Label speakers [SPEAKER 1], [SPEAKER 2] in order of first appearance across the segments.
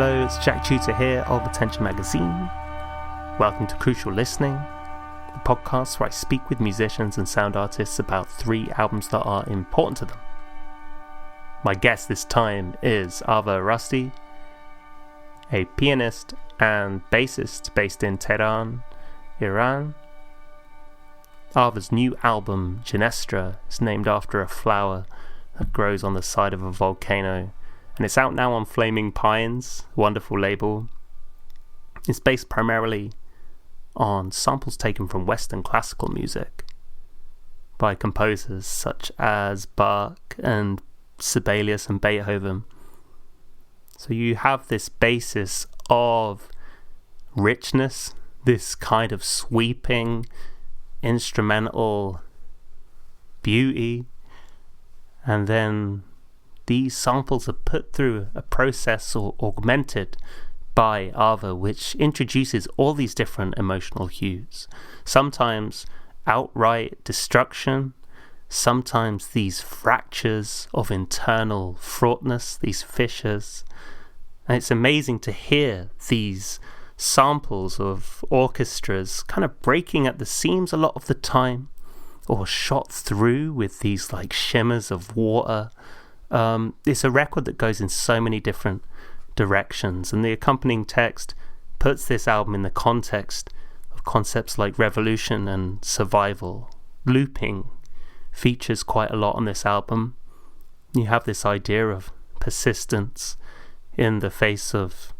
[SPEAKER 1] Hello, it's Jack Tutor here of Attention Magazine. Welcome to Crucial Listening, the podcast where I speak with musicians and sound artists about 3 albums that are important to them. My guest this time is Ava Rasti, a pianist and bassist based in Tehran, Iran. Ava's new album, Genestra, is named after a flower that grows on the side of a volcano, and it's out now on Flaming Pines, a wonderful label. It's based primarily on samples taken from Western classical music by composers such as Bach and Sibelius and Beethoven. So you have this basis of richness, this kind of sweeping instrumental beauty, and then these samples are put through a process or augmented by Ava, which introduces all these different emotional hues. Sometimes outright destruction, sometimes these fractures of internal fraughtness, these fissures. And it's amazing to hear these samples of orchestras kind of breaking at the seams a lot of the time, or shot through with these like shimmers of water. It's a record that goes in so many different directions, and the accompanying text puts this album in the context of concepts like revolution and survival. Looping features quite a lot on this album. You have this idea of persistence in the face of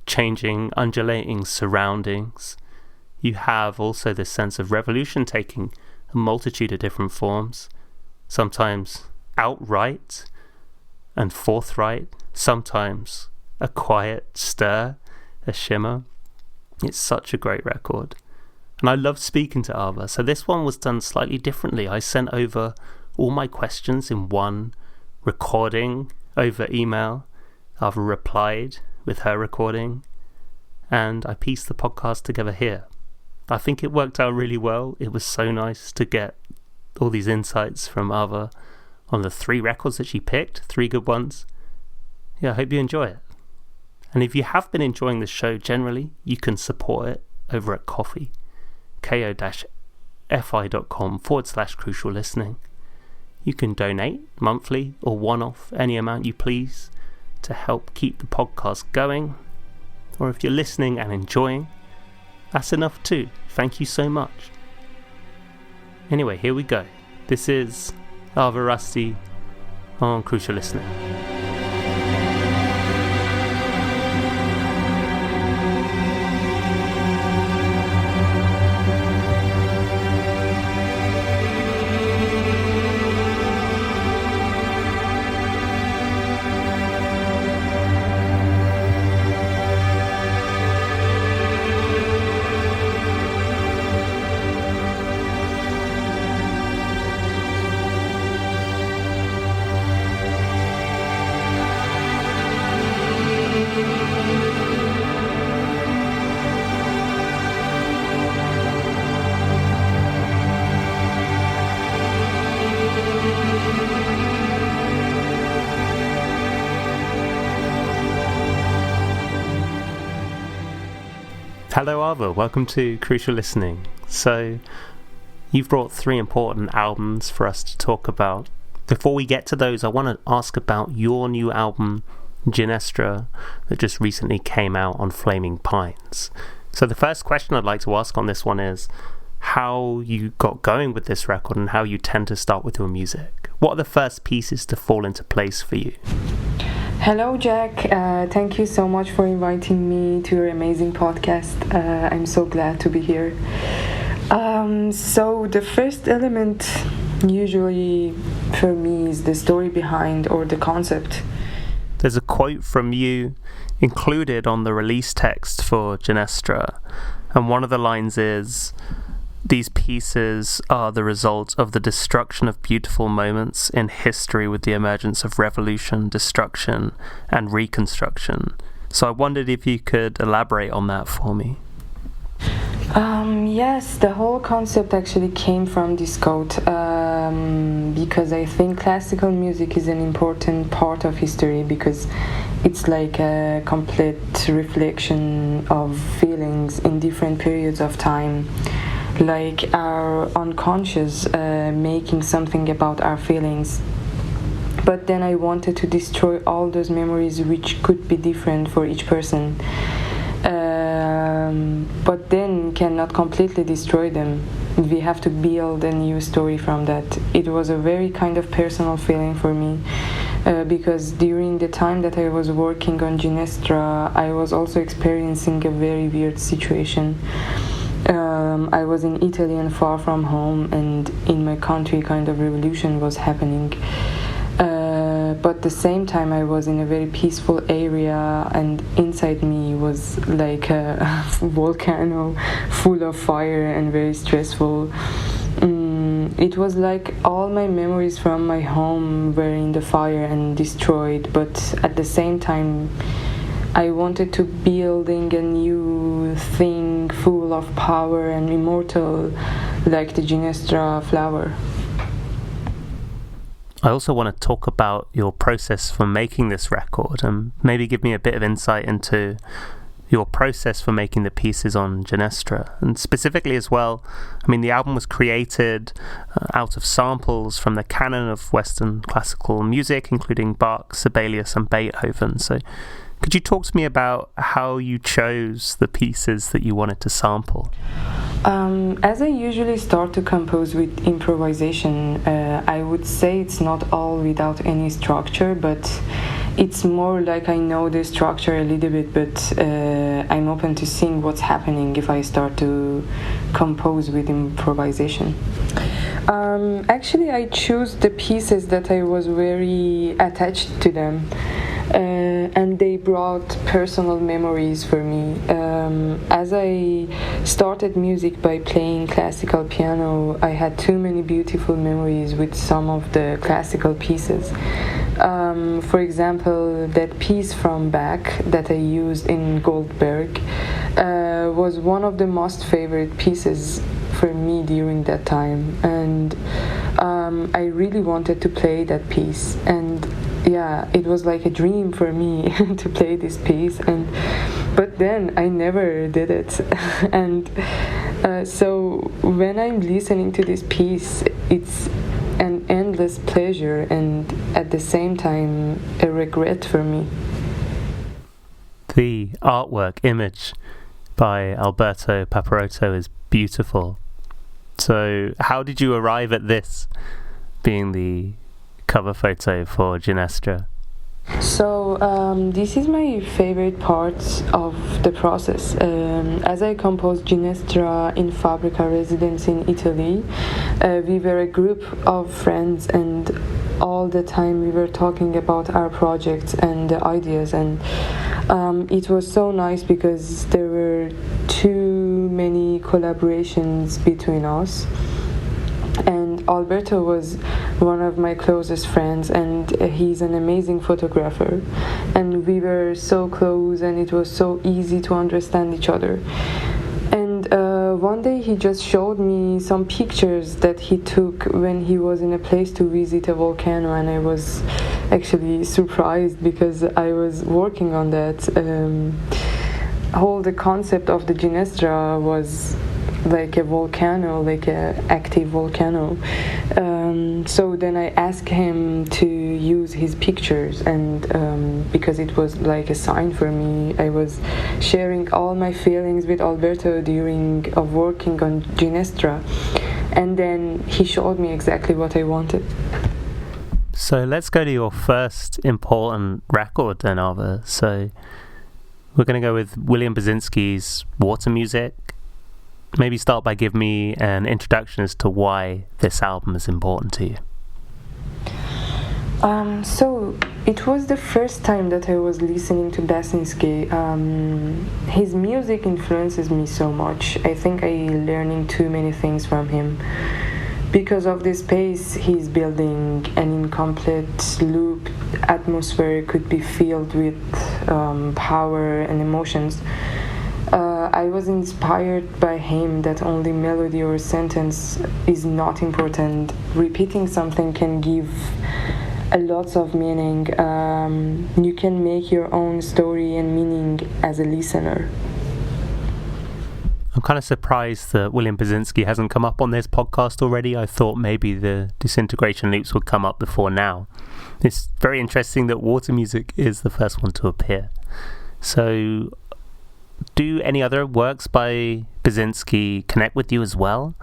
[SPEAKER 1] changing, undulating surroundings. You have also this sense of revolution taking a multitude of different forms, sometimes outright and forthright, sometimes a quiet stir, a shimmer. It's such a great record, and I love speaking to Ava. So this one was done slightly differently. I sent over all my questions in one recording over email. Ava replied with her recording, and I pieced the podcast together here. I think it worked out really well. It was so nice to get all these insights from Ava on the 3 records that she picked, 3 good ones. Yeah, I hope you enjoy it. And if you have been enjoying the show generally, you can support it over at Ko-fi, ko-fi.com/crucial listening. You can donate monthly or one-off, any amount you please, to help keep the podcast going. Or if you're listening and enjoying, that's enough too. Thank you so much. Anyway, here we go. This is Ava Rasti on Crucial Listening. Hello Ava, welcome to Crucial Listening. So, you've brought 3 important albums for us to talk about. Before we get to those, I want to ask about your new album, Genestra, that just recently came out on Flaming Pines. So the first question I'd like to ask on this one is how you got going with this record and how you tend to start with your music. What are the first pieces to fall into place for you?
[SPEAKER 2] Hello Jack, thank you so much for inviting me to your amazing podcast. I'm so glad to be here. So the first element usually for me is the story behind or the concept.
[SPEAKER 1] There's a quote from you included on the release text for Genestra, and one of the lines is, "These pieces are the result of the destruction of beautiful moments in history with the emergence of revolution, destruction, and reconstruction." So I wondered if you could elaborate on that for me.
[SPEAKER 2] Yes, the whole concept actually came from this quote, because I think classical music is an important part of history because it's like a complete reflection of feelings in different periods of time, like our unconscious making something about our feelings. But then I wanted to destroy all those memories which could be different for each person. But then cannot completely destroy them. We have to build a new story from that. It was a very kind of personal feeling for me, because during the time that I was working on Ginestra, I was also experiencing a very weird situation. I was in Italy and far from home, and in my country kind of revolution was happening. But at the same time I was in a very peaceful area, and inside me was like a volcano full of fire and very stressful. It was like all my memories from my home were in the fire and destroyed, but at the same time I wanted to building a new thing full of power and immortal, like the Ginestra flower.
[SPEAKER 1] I also want to talk about your process for making this record and maybe give me a bit of insight into your process for making the pieces on Ginestra. And specifically as well, I mean, the album was created out of samples from the canon of Western classical music, including Bach, Sibelius and Beethoven. So could you talk to me about how you chose the pieces that you wanted to sample?
[SPEAKER 2] As I usually start to compose with improvisation, I would say it's not all without any structure, but it's more like I know the structure a little bit, but I'm open to seeing what's happening if I start to compose with improvisation. Actually, I choose the pieces that I was very attached to them. And they brought personal memories for me. As I started music by playing classical piano, I had too many beautiful memories with some of the classical pieces. For example, that piece from Bach that I used in Goldberg was one of the most favorite pieces for me during that time, and I really wanted to play that piece. And yeah, it was like a dream for me to play this piece, but then I never did it. And so when I'm listening to this piece, it's an endless pleasure and at the same time a regret for me.
[SPEAKER 1] The artwork image by Alberto Paparotto is beautiful. So how did you arrive at this being the cover photo for Ginestra?
[SPEAKER 2] So this is my favorite part of the process. As I composed Ginestra in Fabrica residence in Italy, we were a group of friends, and all the time we were talking about our projects and the ideas, and it was so nice because there were too many collaborations between us. And Alberto was one of my closest friends, and he's an amazing photographer, and we were so close and it was so easy to understand each other. And one day he just showed me some pictures that he took when he was in a place to visit a volcano, and I was actually surprised because I was working on that. Whole the concept of the Ginestra was like a volcano, like a active volcano. So then I asked him to use his pictures, and because it was like a sign for me, I was sharing all my feelings with Alberto during of working on Ginestra, and then he showed me exactly what I wanted.
[SPEAKER 1] So let's go to your first important record then, Ava. So we're going to go with William Basinski's Watermusic. Maybe start by giving me an introduction as to why this album is important to you.
[SPEAKER 2] So it was the first time that I was listening to Basinski. His music influences me so much. I think I'm learning too many things from him. Because of the space he's building, an incomplete loop atmosphere could be filled with power and emotions. I was inspired by him that only melody or sentence is not important. Repeating something can give a lot of meaning. You can make your own story and meaning as a listener.
[SPEAKER 1] I'm kind of surprised that William Basinski hasn't come up on this podcast already. I thought maybe the disintegration loops would come up before now. It's very interesting that Watermusic is the first one to appear. So, do any other works by Basinski connect with you as well?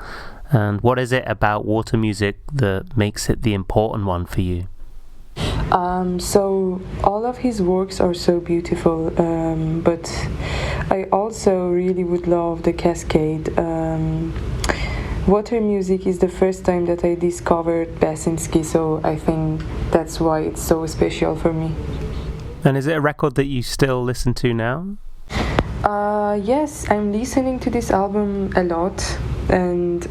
[SPEAKER 1] And what is it about Watermusic that makes it the important one for you?
[SPEAKER 2] So all of his works are so beautiful, but I also really would love the Cascade. Watermusic is the first time that I discovered Basinski, so I think that's why it's so special for me.
[SPEAKER 1] And is it a record that you still listen to now?
[SPEAKER 2] Yes, I'm listening to this album a lot, and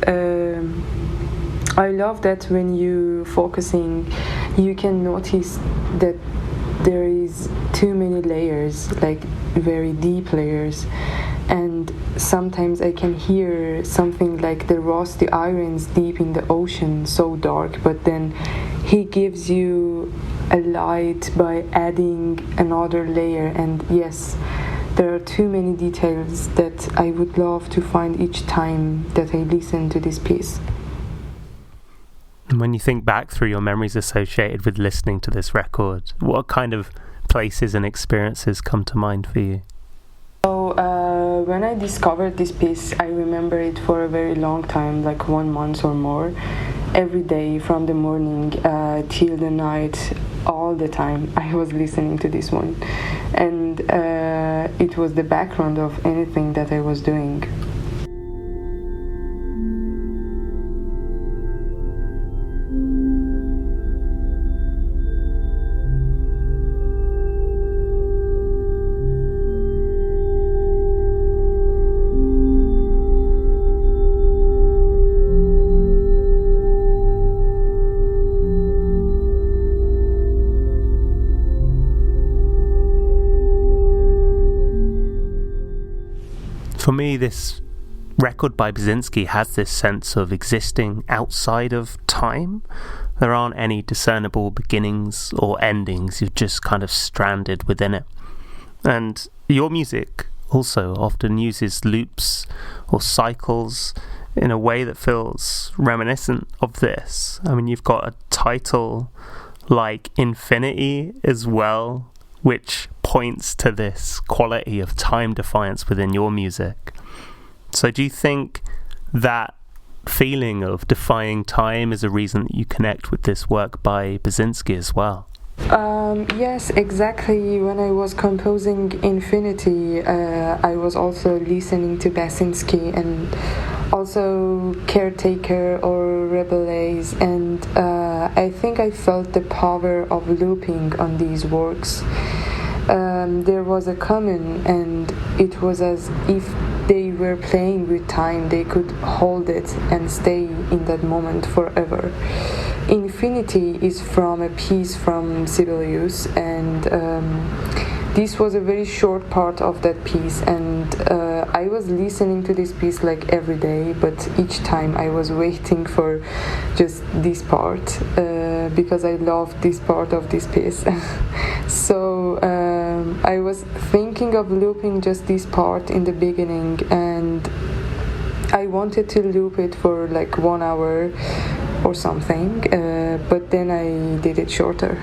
[SPEAKER 2] I love that when you focusing, you can notice that there is too many layers, like very deep layers, and sometimes I can hear something like the rusty irons deep in the ocean, so dark, but then he gives you a light by adding another layer, and yes, there are too many details that I would love to find each time that I listen to this piece.
[SPEAKER 1] And when you think back through your memories associated with listening to this record, what kind of places and experiences come to mind for you?
[SPEAKER 2] So when I discovered this piece, I remember it for a very long time, like 1 month or more. Every day from the morning till the night, all the time, I was listening to this one. And it was the background of anything that I was doing.
[SPEAKER 1] For me, this record by Basinski has this sense of existing outside of time. There aren't any discernible beginnings or endings, you're just kind of stranded within it. And your music also often uses loops or cycles in a way that feels reminiscent of this. I mean, you've got a title like Infinity as well, which points to this quality of time defiance within your music. So do you think that feeling of defying time is a reason that you connect with this work by Basinski as well?
[SPEAKER 2] Yes, exactly. When I was composing Infinity, I was also listening to Basinski and also Caretaker or Rabelais, and I think I felt the power of looping on these works. There was a common, and it was as if they were playing with time. They could hold it and stay in that moment forever. Infinity is from a piece from Sibelius, and this was a very short part of that piece, and I was listening to this piece like every day, but each time I was waiting for just this part because I loved this part of this piece. So I was thinking of looping just this part in the beginning, and I wanted to loop it for like 1 hour or something, but then I did it shorter.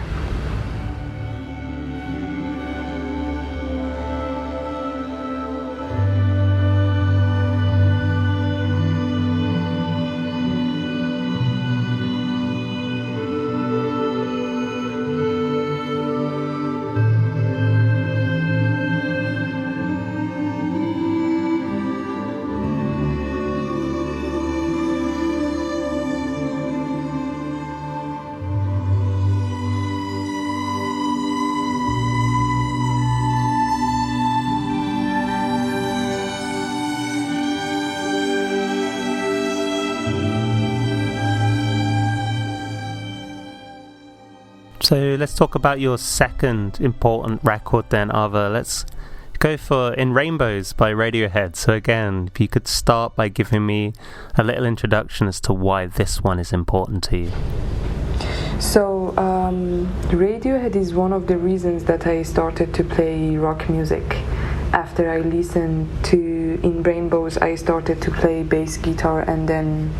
[SPEAKER 2] So let's talk about your second important record then, Ava. Let's
[SPEAKER 1] go for In Rainbows by Radiohead. So again, if you could start by giving me a little introduction as to why this one is important to you.
[SPEAKER 2] So, Radiohead is one of the reasons that I started to play rock music. After I listened to In Rainbows, I started to play bass guitar, and then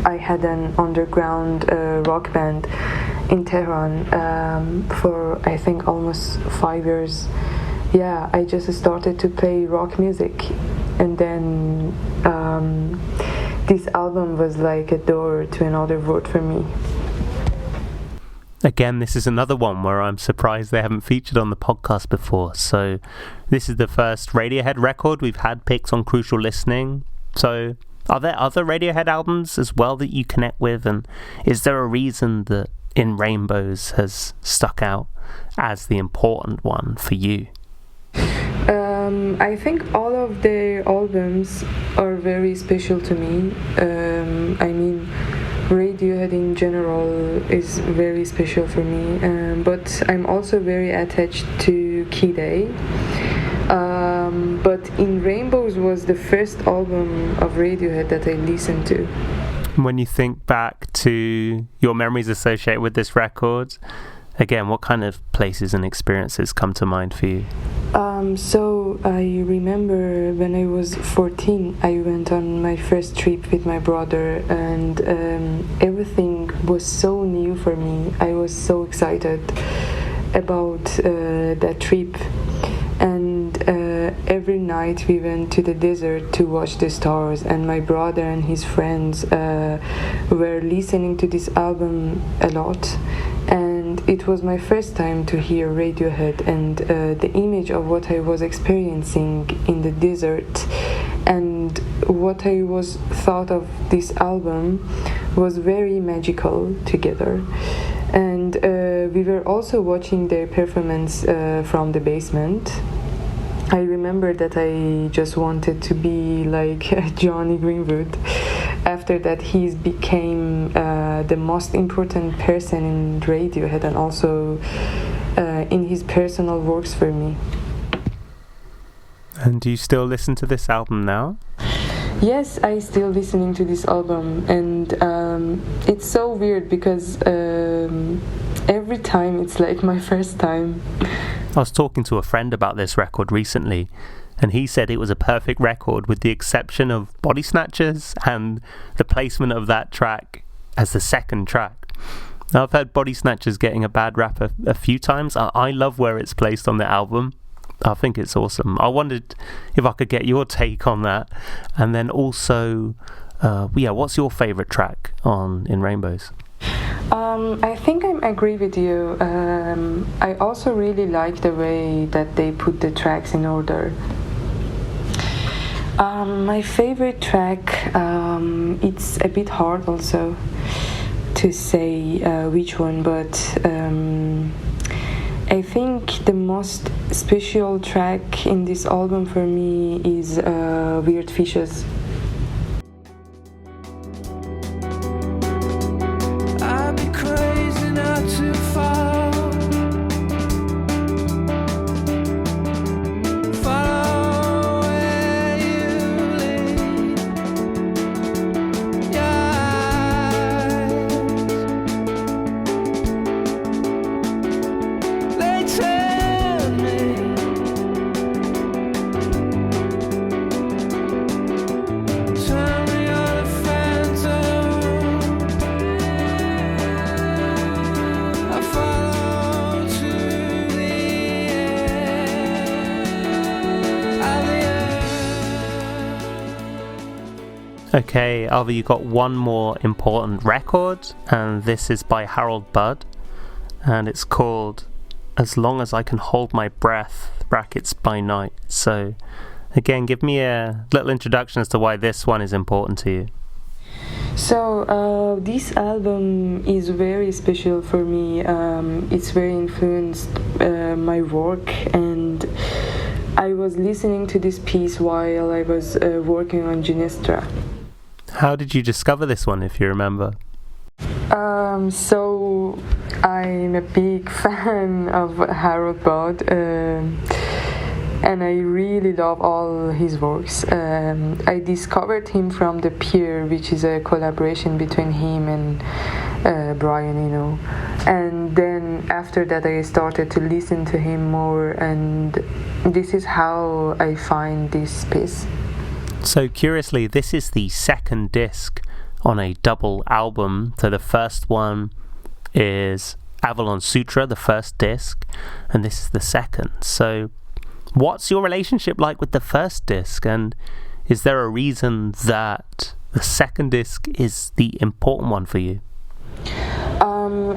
[SPEAKER 2] I had an underground rock band in Tehran for I think almost 5 years. Yeah, I just started to play rock music, and then this album was like a door to another world for me.
[SPEAKER 1] Again, this is another one where I'm surprised they haven't featured on the podcast before. So this is the first Radiohead record we've had picked on Crucial Listening. So are there other Radiohead albums as well that you connect with? And is there a reason that In Rainbows has stuck out as the important one for you?
[SPEAKER 2] I think all of the albums are very special to me. I mean, Radiohead in general is very special for me, but I'm also very attached to Key Day. But In Rainbows was the first album of Radiohead that I listened to.
[SPEAKER 1] When you think back to your memories associated with this record, again, what kind of places and experiences come to mind for you?
[SPEAKER 2] So I remember when I was 14, I went on my first trip with my brother, and everything was so new for me. I was so excited about that trip. And every night we went to the desert to watch the stars, and my brother and his friends were listening to this album a lot. And it was my first time to hear Radiohead, and the image of what I was experiencing in the desert and what I was thought of this album was very magical together. And we were also watching their performance from the basement. I remember that I just wanted to be like Johnny Greenwood. After that, he became the most important person in Radiohead, and also in his personal works for me.
[SPEAKER 1] And do you still listen to this album now?
[SPEAKER 2] Yes, I still listening to this album, and it's so weird because every time it's like my first time.
[SPEAKER 1] I was talking to a friend about this record recently, and he said it was a perfect record with the exception of Body Snatchers and the placement of that track as the second track. Now, I've heard Body Snatchers getting a bad rap a few times. I love where it's placed on the album. I think it's awesome. I wondered if I could get your take on that. And then also, what's your favourite track on In Rainbows?
[SPEAKER 2] I think I agree with you. I also really like the way that they put the tracks in order. My favorite track, it's a bit hard also to say which one, but I think the most special track in this album for me is Weird Fishes.
[SPEAKER 1] Okay, Ava, you got one more important record, and this is by Harold Budd, and it's called As Long As I Can Hold My Breath, brackets by night. So, again, give me a little introduction as to why this one is important to you.
[SPEAKER 2] So, this album is very special for me. It's very influenced my work, and I was listening to this piece while I was working on Ginestra.
[SPEAKER 1] How did you discover this one, if you remember?
[SPEAKER 2] So I'm a big fan of Harold Budd. and I really love all his works. I discovered him from The Peer, which is a collaboration between him and Brian Eno, and then after that I started to listen to him more, and this is how I find this piece.
[SPEAKER 1] So curiously, this is the second disc on a double album. So the first one is Avalon Sutra, the first disc, and this is the second. So what's your relationship like with the first disc, and is there a reason that the second disc is the important one for you?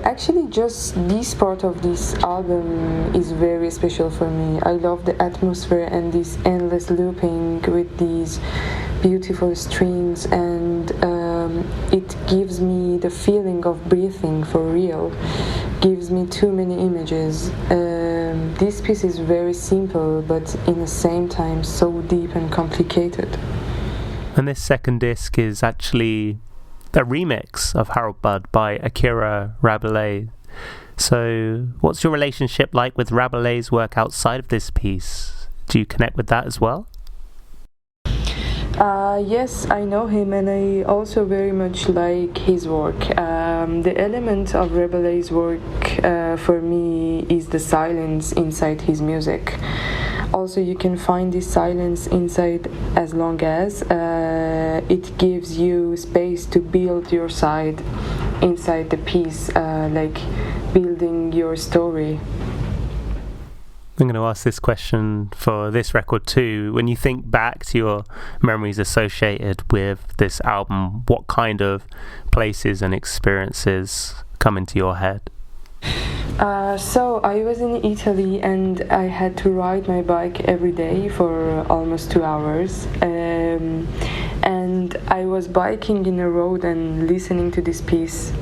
[SPEAKER 2] Actually, just this part of this album is very special for me. I love the atmosphere and this endless looping with these beautiful strings, and it gives me the feeling of breathing for real. Gives me too many images. This piece is very simple, but in the same time so deep and complicated.
[SPEAKER 1] And this second disc is actually a remix of Harold Budd by Akira Rabelais. So what's your relationship like with Rabelais' work outside of this piece? Do you connect with that as well?
[SPEAKER 2] Yes, I know him, and I also very much like his work. The element of Rabelais' work for me is the silence inside his music. Also, you can find this silence inside as long as it gives you space to build your side inside the piece, like building your story.
[SPEAKER 1] I'm going to ask this question for this record too. When you think back to your memories associated with this album, what kind of places and experiences come into your head?
[SPEAKER 2] So I was in Italy, and I had to ride my bike every day for almost 2 hours. And I was biking in a road and listening to this piece.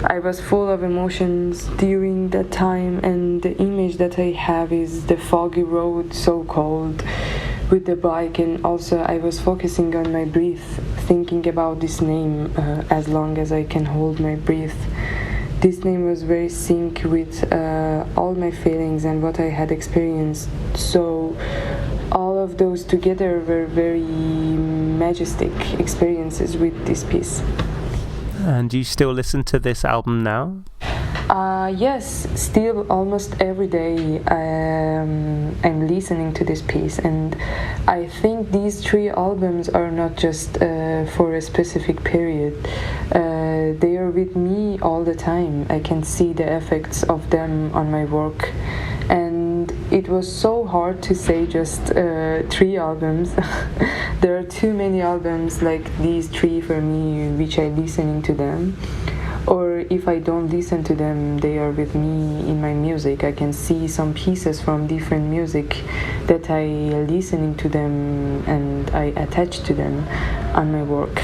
[SPEAKER 2] I was full of emotions during that time, and the image that I have is the foggy road, so cold, with the bike, and also I was focusing on my breath, thinking about this name as long as I can hold my breath. This name was very sync with all my feelings and what I had experienced, so all of those together were very majestic experiences with this piece.
[SPEAKER 1] And do you still listen to this album now?
[SPEAKER 2] Yes, still almost every day I'm listening to this piece, and I think these 3 albums are not just for a specific period. They are with me all the time. I can see the effects of them on my work, and it was so hard to say just 3 albums. There are too many albums like these 3 for me, which I listening to them. Or if I don't listen to them, they are with me in my music. I can see some pieces from different music that I listening to them and I attach to them on my work.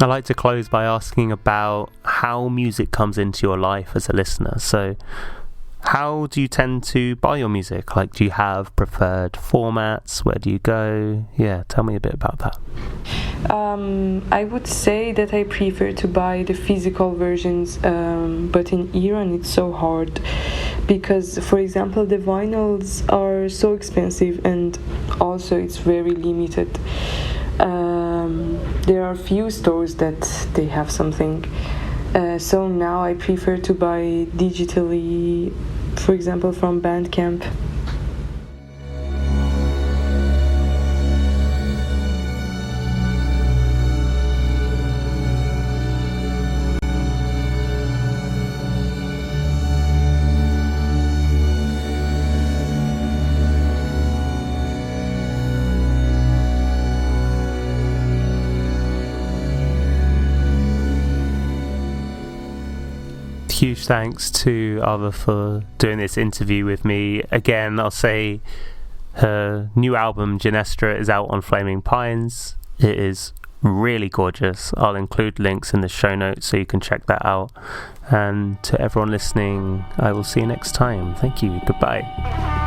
[SPEAKER 1] I like to close by asking about how music comes into your life as a listener. So how do you tend to buy your music? Like, do you have preferred formats? Where do you go? Yeah, tell me a bit about that.
[SPEAKER 2] I would say that I prefer to buy the physical versions, but in Iran it's so hard because, for example, the vinyls are so expensive and also it's very limited. There are few stores that they have something. So now I prefer to buy digitally, for example, from Bandcamp.
[SPEAKER 1] huge thanks to Ava for doing this interview with me. Again, I'll say her new album, Ginestra, is out on Flaming Pines. It is really gorgeous. I'll include links in the show notes so you can check that out. And to everyone listening, I will see you next time. Thank you. Goodbye.